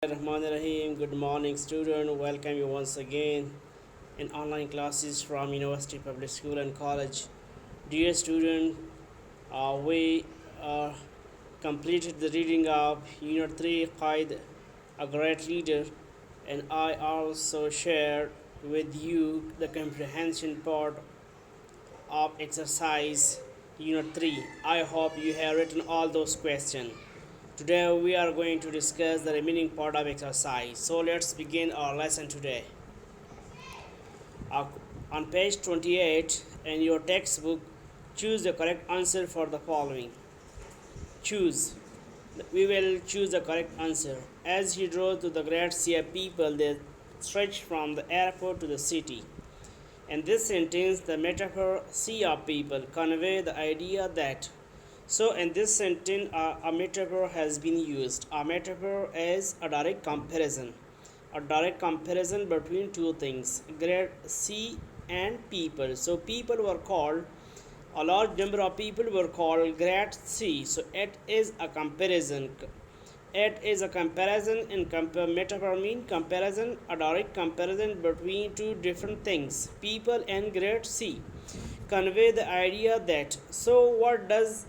Rahim. Good morning, student. Welcome you once again in online classes from University Public School and College. Dear student, we completed the reading of Unit 3, Qaid, a great reader, and I also shared with you the comprehension part of exercise Unit 3. I hope you have written all those questions. Today we are going to discuss the remaining part of exercise. So let's begin our lesson today. Uh, on page 28 in your textbook, choose the correct answer for the following. Choose. We will choose the correct answer. As he drove to the great sea of people, they stretched from the airport to the city. In this sentence, the metaphor sea of people convey the idea that. So in this sentence, a metaphor has been used. A metaphor is a direct comparison. A direct comparison between two things, great sea and people. So people were called, a large number of people were called great sea. So it is a comparison. It is a comparison in metaphor mean comparison, a direct comparison between two different things, people and great sea. Convey the idea that. So what does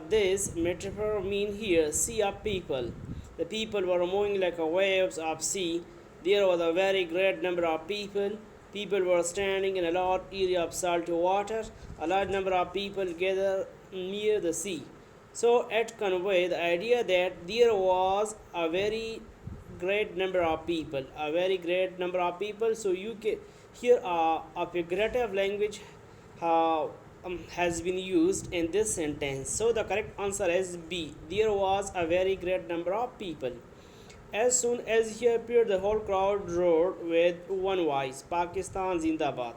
this metaphor mean here? Sea of people. The people were moving like waves of sea. There was a very great number of people. People were standing in a large area of salty water. A large number of people gathered near the sea. So it conveyed the idea that there was a very great number of people. A very great number of people. So you can here a figurative language uh, has been used in this sentence. So the correct answer is B. There was a very great number of people. As soon as he appeared, the whole crowd roared with one voice, Pakistan Zindabad.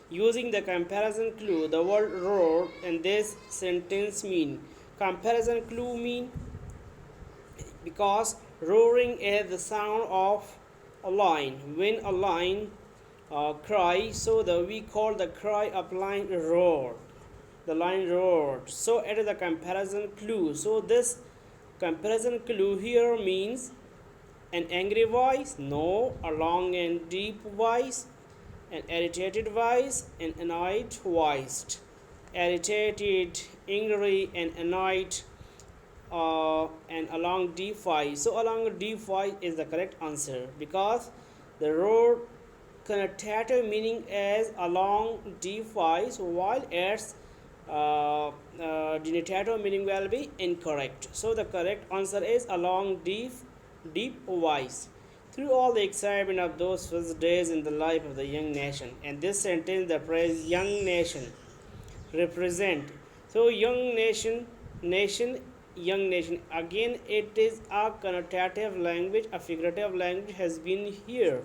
Using the comparison clue, the word roared in this sentence mean. Comparison clue mean because roaring is the sound of a lion. When a lion cry, so we call the cry of lion roar. The lion roared. So it is a comparison clue. So this comparison clue here means an angry voice, no, a long and deep voice, an irritated voice, an annoyed voice. Irritated, angry, and annoyed, and a long deep voice. So a long deep voice is the correct answer because the roar connotative meaning is a long deep voice, while its denotative meaning will be incorrect. So the correct answer is a long deep voice. Through all the excitement of those first days in the life of the young nation, and this sentence the phrase young nation represent. So nation, young nation. Again, it is a connotative language, a figurative language has been here.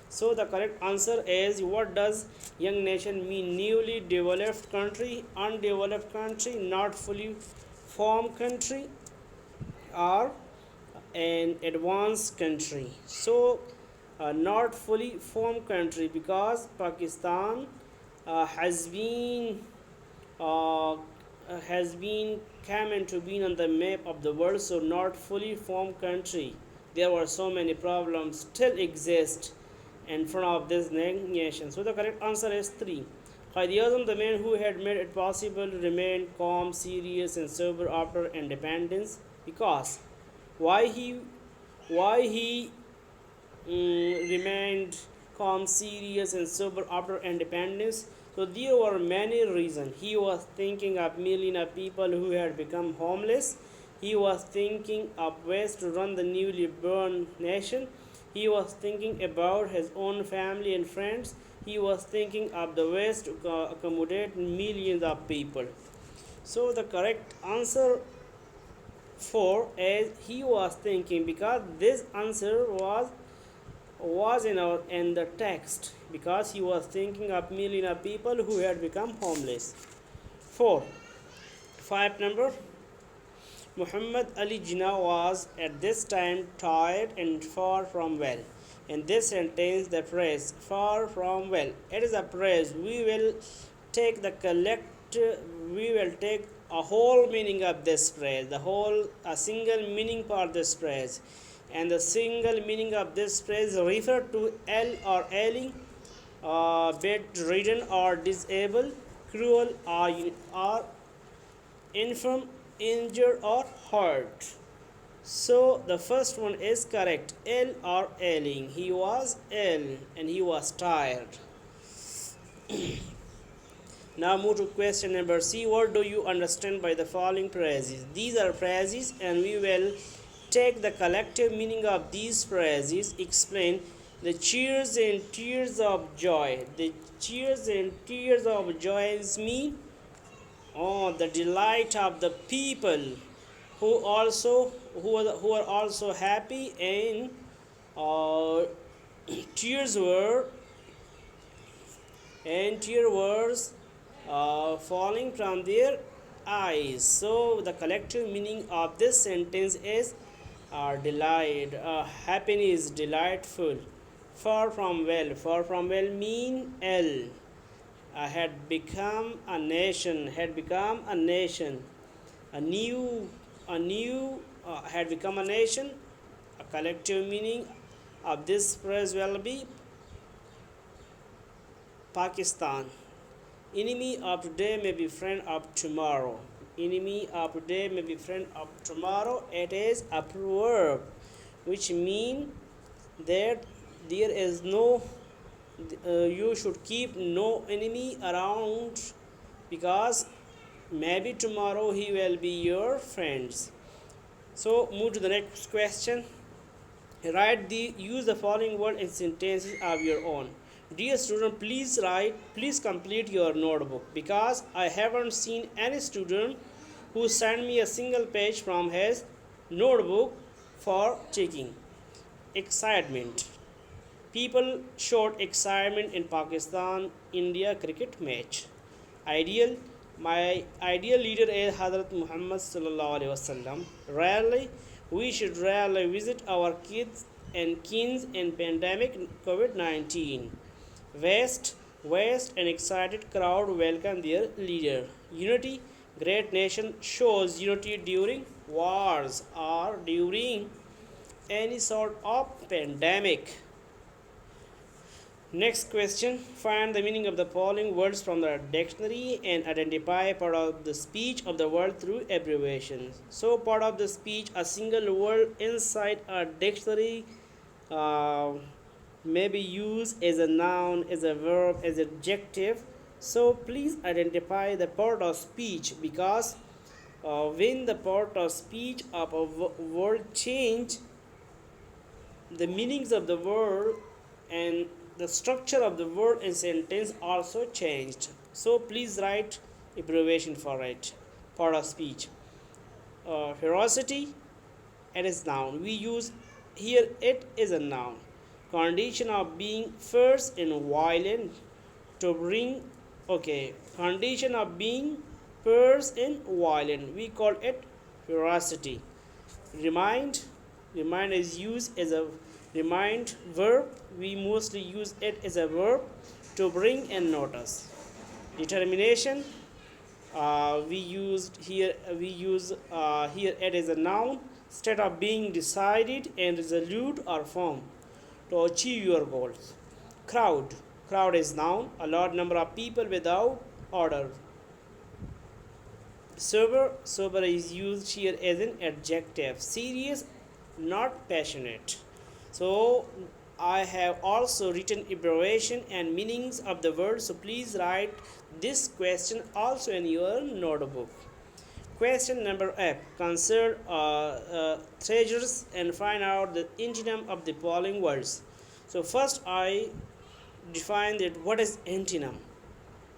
So the correct answer is, what does young nation mean? Newly developed country, undeveloped country, not fully formed country, or an advanced country. So not fully formed country because Pakistan has been uh, came into being on the map of the world. So not fully formed country, there were so many problems still exist in front of this nation. So the correct answer is 3. Quaid the man who had made it possible, remained calm, serious, and sober after independence. Because why he remained calm, serious, and sober after independence? So there were many reasons. He was thinking of millions of people who had become homeless. He was thinking of ways to run the newly born nation. He was thinking about his own family and friends. He was thinking of the ways to accommodate millions of people. So the correct answer 4 is he was thinking, because this answer was in the text, because he was thinking of millions of people who had become homeless. 4. 5 number. Muhammad Ali Jinnah was at this time tired and far from well. In this sentence, the phrase far from well, it is a phrase we will take a whole meaning of this phrase, the whole a single meaning for this phrase, and the single meaning of this phrase refer to ill or ailing, bedridden or disabled, cruel or infirm, injured or hurt. So the first one is correct. Ill or ailing. He was ill and he was tired. Now move to question number C. What do you understand by the following phrases? These are phrases and we will take the collective meaning of these phrases, explain the cheers and tears of joy. The cheers and tears of joy mean the delight of the people who are also happy, and uh, tears were and tear was falling from their eyes. So the collective meaning of this sentence is delight. Happiness, delightful. Far from well mean ill. Had become a nation. Had become a nation. A new had become a nation. A collective meaning of this phrase will be Pakistan. Enemy of today may be friend of tomorrow. Enemy of today may be friend of tomorrow. It is a proverb which means that there is no you should keep no enemy around, because maybe tomorrow he will be your friends. So move to the next question. Use the following word in sentences of your own. Dear student, please complete your notebook, because I haven't seen any student who sent me a single page from his notebook for checking. Excitement. People showed excitement in Pakistan India cricket match. Ideal. My ideal leader is Hazrat Muhammad sallallahu alaihi wasallam. Rarely, we should rarely visit our kids and kins in pandemic COVID-19. Vast and excited crowd welcome their leader. Unity. Great nation shows unity during wars or during any sort of pandemic. Next question. Find the meaning of the following words from the dictionary and identify part of the speech of the word through abbreviations. So, part of the speech, a single word inside a dictionary uh, may be used as a noun, as a verb, as an adjective. So, please identify the part of speech, because when the part of speech of a word change, the meanings of the word and the structure of the word and sentence also changed. So please write abbreviation for it. Part of speech. Ferocity, it is noun. We use here it is a noun. Condition of being fierce and violent. To bring, okay. Condition of being fierce and violent. We call it ferocity. Remind is used as a remind verb. We mostly use it as a verb. To bring and notice. Determination, we use here it as a noun. State of being decided and resolute or firm to achieve your goals. Crowd is noun. A large number of people without order. Sober is used here as an adjective. Serious, not passionate. So I have also written abbreviation and meanings of the word. So please write this question also in your notebook. Question number F. Consider treasures and find out the antonym of the following words. So first I define that what is antonym.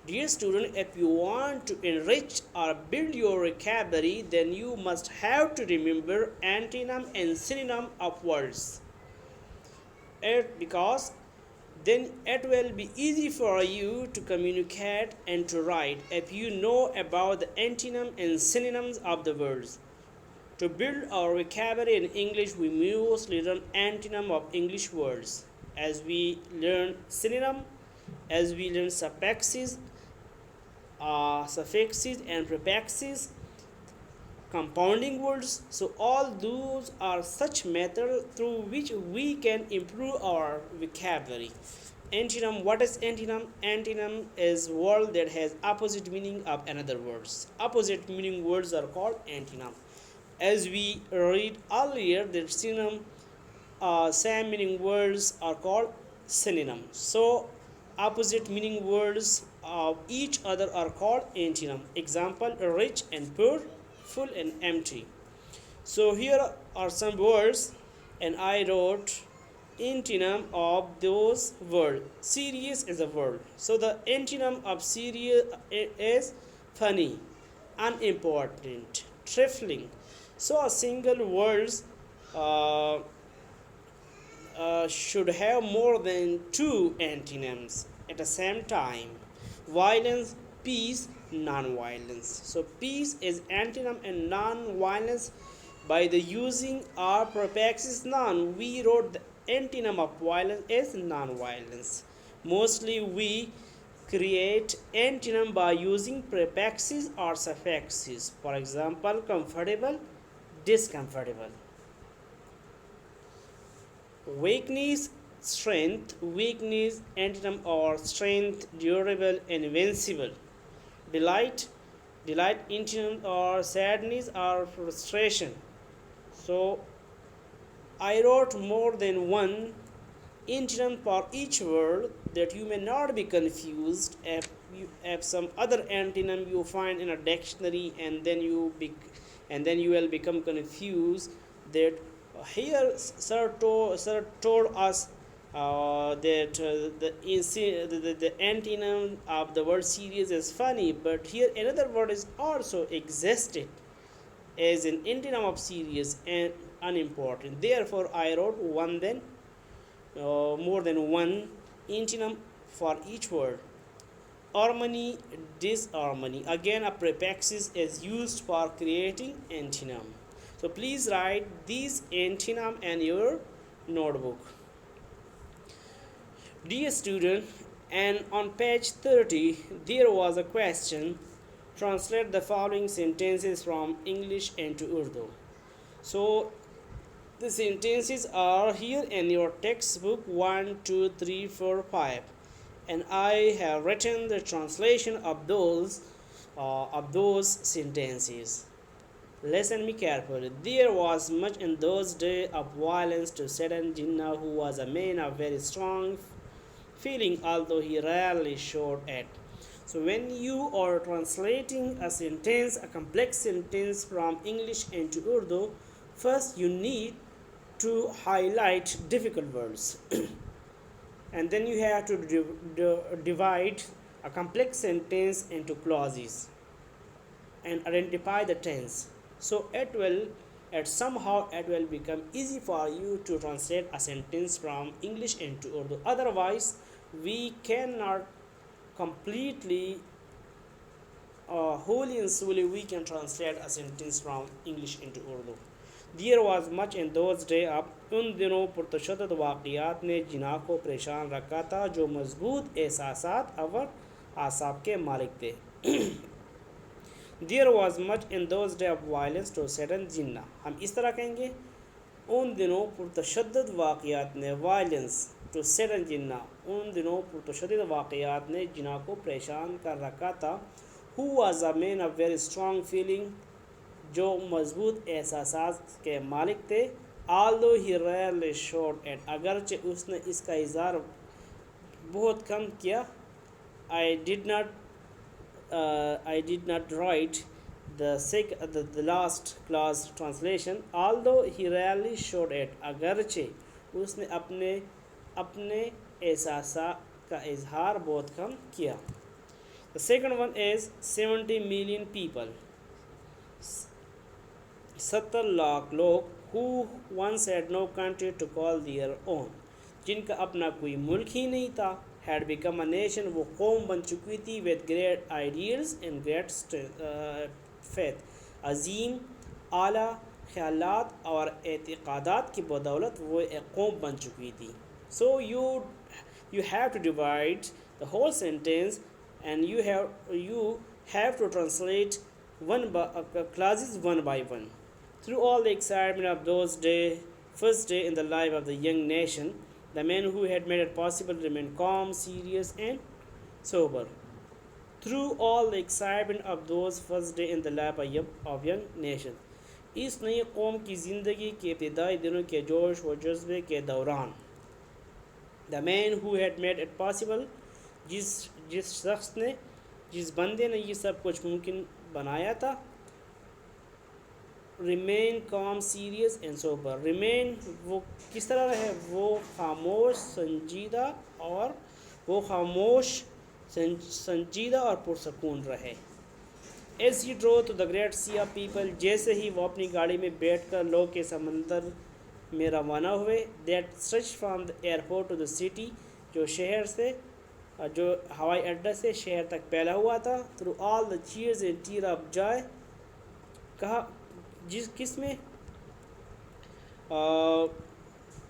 Dear student, if you want to enrich or build your vocabulary, then you must have to remember antonym and synonym of words. Because then it will be easy for you to communicate and to write if you know about the antonym and synonyms of the words. To build our vocabulary in English, we mostly learn antonym of English words. As we learn synonym, as we learn suffixes and prefixes, compounding words. So all those are such methods through which we can improve our vocabulary. Antonym. What is antonym? Antonym is word that has opposite meaning of another words. Opposite meaning words are called antonym. As we read earlier, that synonym, same meaning words are called synonym. So opposite meaning words of each other are called antonym. Example: rich and poor, full and empty. So here are some words, and I wrote antonym of those words. Serious is a word. So the antonym of serious is funny, unimportant, trifling. So a single words uh, should have more than two antonyms at the same time. Violence, peace, non-violence. So peace is antonym and non-violence. By the using our prefixes non, we wrote the antonym of violence is non-violence. Mostly we create antonym by using prefixes or suffixes. For example, comfortable, discomfortable. Weakness, strength. Weakness, antonym or strength, durable and invincible. Delight, delight, antonym or sadness or frustration. So I wrote more than one antonym for each word that you may not be confused if some other antonym you find in a dictionary, and then and then you will become confused that here sir told us that the antonym of the word serious is funny, but here another word is also existed as an antonym of serious and unimportant. Therefore I wrote more than one antonym for each word. Harmony, disharmony. Again, a prefix is used for creating antonym. So please write these antonym in your notebook. Dear student, and on page 30 there was a question. Translate the following sentences from English into Urdu. So the sentences are here in your textbook 1, 2, 3, 4, 5, and I have written the translation of those sentences. Listen me carefully. There was much in those days of violence to Satan Jinnah, who was a man of very strong feeling, although he rarely showed it. So when you are translating a sentence, a complex sentence from English into Urdu, first you need to highlight difficult words and then you have to divide a complex sentence into clauses and identify the tense. So it will become easy for you to translate a sentence from English into Urdu. Otherwise we cannot completely wholly and solely we can translate a sentence from English into Urdu. There was much in those days. अब उन दिनों पुरतशद्दद वाक़यात ने जिना को परेशान रखा था, जो मजबूत एहसासात और आसाब के मालिक थे. There was much in those days of violence to certain जिन्ना. हम इस तरह कहेंगे, उन दिनों पुरतशद्दद वाक़यात ने वायलेंस टू certain जिन्ना, उन दिनों पुरतशद्दद वाक़यात ने जिना को परेशान कर रखा था. Who was a man of very strong feeling, जो मजबूत एहसासात के मालिक थे. Although he rarely showed it, अगरचे उसने इसका इज़हार बहुत कम किया. I did not write the last class translation. Although he rarely showed it, अगरचे उसने अपने एहसासात का इज़हार बहुत कम किया. The second one is 70 million people. 70 lakh लोग who once had no country to call their own, जिनका अपना कोई मुल्क ही नहीं था, had become a nation, वो कौम बन चुकी थी, with great ideals and great faith, अजीम आला ख्यालात और एतिक़ादात की बदौलत वो एक कौम बन चुकी थी. So you have to divide the whole sentence and you have to translate classes one by one. Through all the excitement of those first day in the life of the young nation, the men who had made it possible remained calm, serious, and sober. Through all the excitement of those first day in the life of young nation, इस नई कौम की ज़िंदगी के इब्तदाई दिनों के जोश व जज्बे के दौरान the man who had made it possible, जिस जिस शख्स ने जिस बंदे ने ये सब कुछ मुमकिन बनाया था, remain com serious and sober. Remain वो किस तरह रहे, वो खामोश संजीदा और वो खामोश संजीदा और पुरसकून रहे। As he drew to the great sea of people, जैसे ही वो अपनी गाड़ी में बैठकर लोग के समंदर में रवाना हुए, that stretch from the airport to the city, जो शहर से जो हवाई अड्डा से शहर तक फैला हुआ था। Through all the cheers and tear of joy, कहा जिस किस में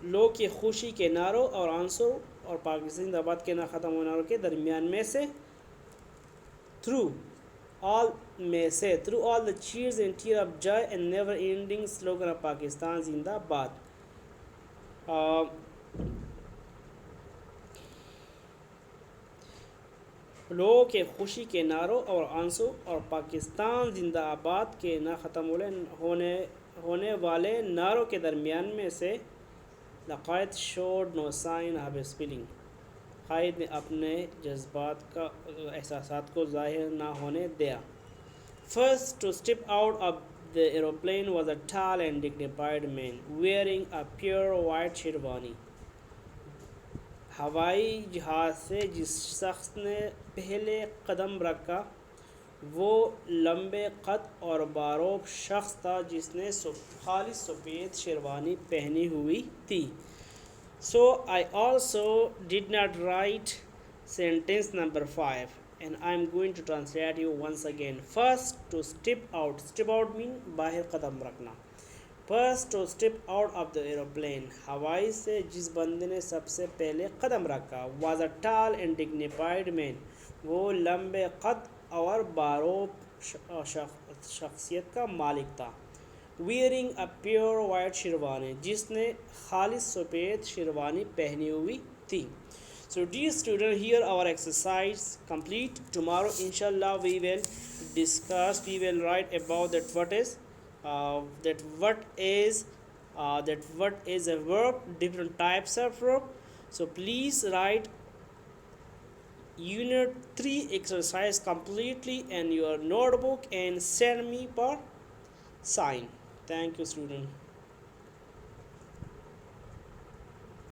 लोग की खुशी के नारों और आंसू और पाकिस्तान जिंदाबाद के ना ख़त्म होने नारों के दरमियान में से through through all the cheers and tear of joy and never ending slogan of Pakistan zindabad. लोगों के खुशी के नारों और आंसू और पाकिस्तान जिंदाबाद के ना ख़त्म होने वाले नारों के दरमियान में से the Quaid showed no sign of spilling, Quaid ने अपने जज्बात का एहसासात को ज़ाहिर ना होने दिया। First to step out of the aeroplane was a tall and dignified man wearing a pure white sherwani. हवाई जहाज़ से जिस शख्स ने पहले कदम रखा वो लंबे कद और बारोब शख्स था जिसने खालिस सफ़ेद शेरवानी पहनी हुई थी। So I also did not write sentence number 5 and I'm going to translate you once again. First to step out. Step out mean बाहर कदम रखना। First to step out of the aeroplane, हवाई से जिस बंदे ने सबसे पहले कदम रखा, was a tall and dignified man, वो लंबे कद और बारोब शख्सियत का मालिक था। Wearing a pure white sherwani, जिसने खालिस सफ़ेद शेरवानी पहनी हुई थी। So dear student, here our exercise complete. Tomorrow inshallah we will discuss, we will write about that what is a verb, different types of verb. So please write unit 3 exercise completely in your notebook and send me for sign. Thank you student.